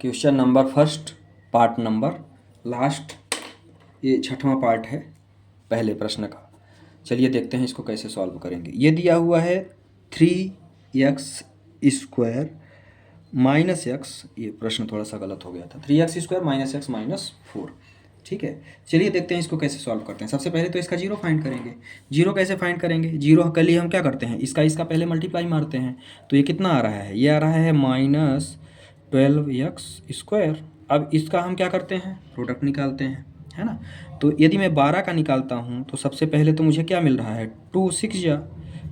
Question number first, part number last, ये 6वां part है पहले प्रश्न का। चलिए देखते हैं इसको कैसे सॉल्व करेंगे। ये दिया हुआ है 3x² माइनस एक्स, ये प्रश्न थोड़ा सा गलत हो गया था, 3x² माइनस एक्स माइनस 4। ठीक है, चलिए देखते हैं इसको कैसे सॉल्व करते हैं। सबसे पहले तो इसका जीरो फाइंड करेंगे। जीरो कैसे फाइंड करेंगे? जीरो के लिए हम क्या करते हैं, इसका पहले मल्टीप्लाई मारते हैं। तो ये कितना आ रहा है? ये आ रहा है -12x²। अब इसका हम क्या करते हैं, प्रोडक्ट निकालते हैं, है ना। तो यदि मैं 12 का निकालता हूँ तो सबसे पहले तो मुझे क्या मिल रहा है, 2 6 जा,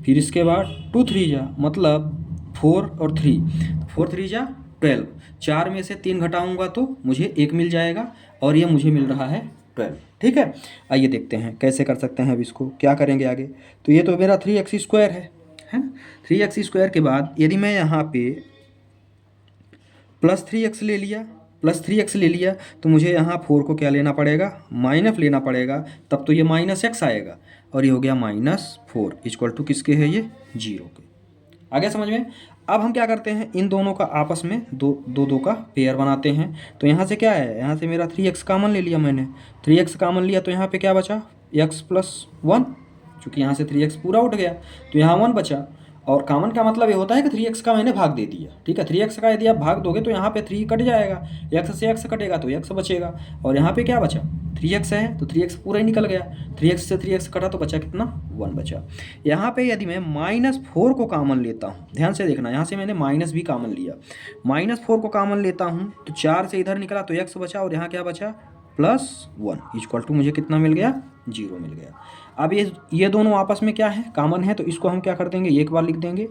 फिर इसके बाद 2 3 जा, मतलब 4 और 3, 4 3 जा 12। 4 में से 3 घटाऊंगा तो मुझे 1 मिल जाएगा और ये मुझे मिल रहा है 12। ठीक है, आइए देखते हैं कैसे कर सकते हैं। अब इसको क्या करेंगे आगे। तो ये तो मेरा 3x² है ना। 3x² के बाद यदि मैं यहाँ पे +3x ले लिया, +3x ले लिया तो मुझे यहाँ 4 को क्या लेना पड़ेगा, माइनस लेना पड़ेगा, तब तो ये -x आएगा और ये हो गया -4 इक्वल टू किसके है, ये 0 के। आगे समझ में। अब हम क्या करते हैं, इन दोनों का आपस में दो का पेयर बनाते हैं। तो यहाँ से क्या है, यहाँ से मेरा 3x कॉमन ले लिया मैंने, 3x कॉमन लिया तो यहाँ पे क्या बचा, x+1, चूँकि यहाँ से 3x पूरा उठ गया तो यहाँ 1 बचा। और कॉमन का मतलब ये होता है कि 3x का मैंने भाग दे दिया। ठीक है, 3x का यदि आप भाग दोगे तो यहाँ पे 3 कट जाएगा, x से x कटेगा तो x बचेगा, और यहाँ पे क्या बचा, 3x है तो 3x पूरा ही निकल गया, 3x से 3x कटा तो बचा कितना, 1 बचा। यहाँ पे यदि मैं -4 को कॉमन लेता हूँ, ध्यान से देखना, यहाँ से मैंने माइनस भी कॉमन लिया, -4 को कॉमन लेता हूँ तो 4 से इधर निकला तो x बचा, और यहाँ क्या बचा, +1 इक्वल टू मुझे कितना मिल गया, 0 मिल गया। अब ये दोनों आपस में क्या है, कॉमन है, तो इसको हम क्या कर देंगे, एक बार लिख देंगे,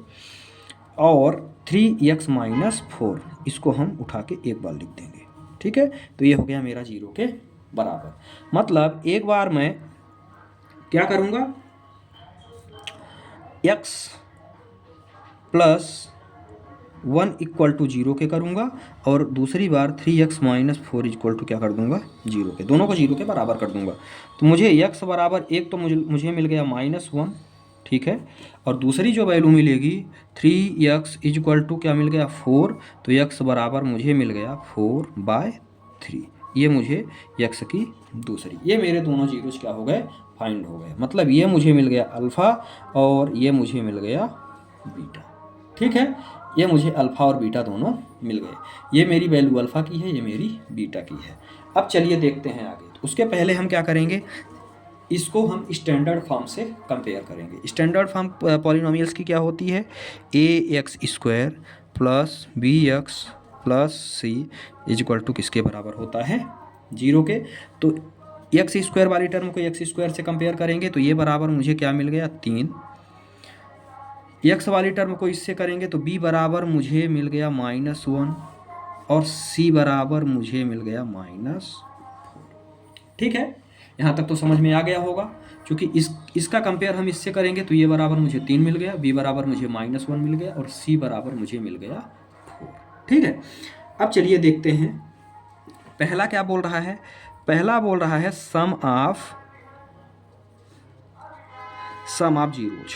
और 3x - 4 इसको हम उठा के एक बार लिख देंगे। ठीक है, तो ये हो गया मेरा 0 के बराबर। मतलब एक बार मैं क्या करूँगा, x+1 इक्वल टू 0 के करूँगा, और दूसरी बार 3x - 4 इक्वल टू क्या कर दूँगा, 0 के, दोनों को 0 के बराबर कर दूँगा। तो मुझे x बराबर 1 तो मुझे मिल गया -1। ठीक है, और दूसरी जो वैल्यू मिलेगी 3x इक्वल टू क्या मिल गया, 4, तो x बराबर मुझे मिल गया 4/3। ये मुझे x की दूसरी, ये मेरे दोनों जीरोज क्या हो गए, फाइंड हो गए। मतलब ये मुझे मिल गया अल्फ़ा और ये मुझे मिल गया बीटा। ठीक है, ये मुझे अल्फ़ा और बीटा दोनों मिल गए। ये मेरी वैल्यू अल्फ़ा की है, ये मेरी बीटा की है। अब चलिए देखते हैं आगे। तो उसके पहले हम क्या करेंगे, इसको हम स्टैंडर्ड फॉर्म से कंपेयर करेंगे। स्टैंडर्ड फॉर्म पॉलिनोमियल्स की क्या होती है, ax² + bx + c equal to किसके बराबर होता है, 0 के। तो x² वाली टर्म को x² से कंपेयर करेंगे तो ये बराबर मुझे क्या मिल गया, 3। x वाली टर्म को इससे करेंगे तो b बराबर मुझे मिल गया -1, और c बराबर मुझे मिल गया -4। ठीक है, यहाँ तक तो समझ में आ गया होगा। क्योंकि इसका कंपेयर हम इससे करेंगे तो ये बराबर मुझे 3 मिल गया, b बराबर मुझे -1 मिल गया, और c बराबर मुझे मिल गया 4। ठीक है, अब चलिए देखते हैं पहला क्या बोल रहा है। पहला बोल रहा है सम ऑफ जीरोज,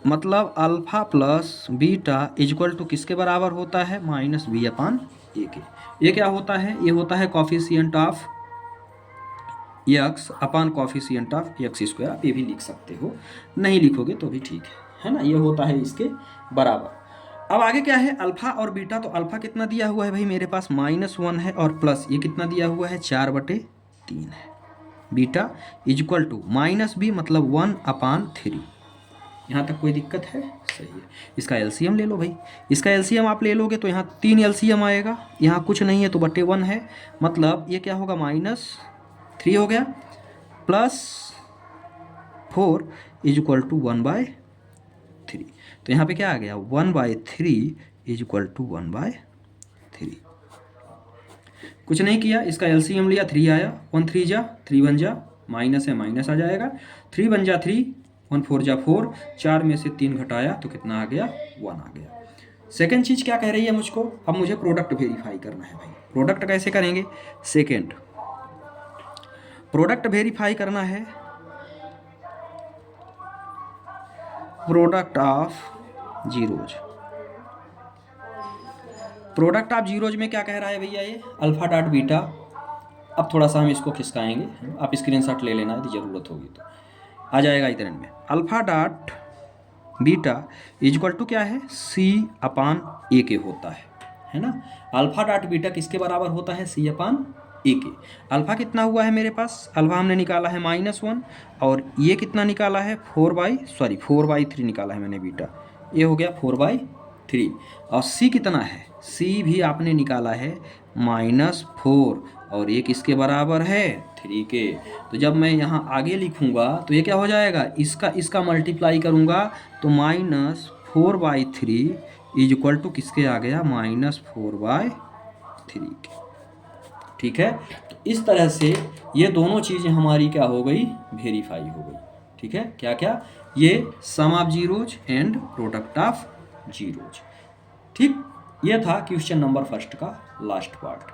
मतलब alpha plus beta equal to किसके बराबर होता है, -b/a के। ये क्या होता है, ये होता है coefficient of x upon coefficient of x²। आप ये भी लिख सकते हो, नहीं लिखोगे तो भी ठीक है ना। ये होता है इसके बराबर। अब आगे क्या है, अल्फा और बीटा। तो अल्फा कितना दिया हुआ है भाई, मेरे पास -1 है, और प्लस ये कितना दिया हुआ है, 4/3 है। बीटा इक्वल टू -b मतलब 1/3। यहाँ तक कोई दिक्कत है, सही है। इसका एलसीएम ले लो भाई, इसका एलसीएम आप ले लोगे तो यहाँ 3 एलसीएम आएगा, यहाँ कुछ नहीं है तो /1 है, मतलब ये क्या होगा, -3 हो गया, +4 इक्वल टू 1/3। तो यहाँ पे क्या आ गया, 1/3 इक्वल टू 1/3। कुछ नहीं किया, इसका एलसीएम लिया, 3 आया, 1 3 जा 3 1 जा, माइनस है माइनस आ जाएगा, 3 1 जा 3, 1 4 जा 4, 4 में से 3 घटाया तो कितना आ गया, 1 आ गया। सेकेंड चीज़ क्या कह रही है मुझको, अब मुझे प्रोडक्ट वेरीफाई करना है भाई। प्रोडक्ट कैसे करेंगे, सेकेंड प्रोडक्ट वेरीफाई करना है, product of zeros. Product of zeros में क्या कह रहा है भैया, ये अल्फा डॉट बीटा। अब थोड़ा सा हम इसको खिसकाएंगे, आप स्क्रीनशॉट ले लेना यदि ज़रूरत होगी तो आ जाएगा इधर में। Alpha dot beta equal to क्या है, सी अपान ए के होता है ना। अल्फा डॉट बीटा किसके बराबर होता है, सी अपान ए के। अल्फा कितना हुआ है मेरे पास, अल्फा हमने निकाला है -1 और ये कितना निकाला है 4/3 निकाला है मैंने बीटा, ये हो गया 4/3। और सी कितना है, सी भी आपने निकाला है -4 और ये किसके बराबर है, 3 के। तो जब मैं यहाँ आगे लिखूँगा तो ये क्या हो जाएगा, इसका मल्टीप्लाई करूँगा तो -4/3 इक्वल टू किसके आ गया, -4/3 के। ठीक है, तो इस तरह से ये दोनों चीज़ें हमारी क्या हो गई, वेरीफाई हो गई। ठीक है, क्या क्या, ये sum of zeros and product of zeros. ठीक, ये था क्वेश्चन नंबर फर्स्ट का लास्ट पार्ट।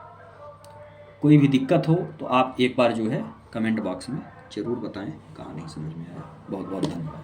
कोई भी दिक्कत हो तो आप एक बार जो है कमेंट बॉक्स में ज़रूर बताएं, कहाँ नहीं समझ में आया। बहुत बहुत धन्यवाद।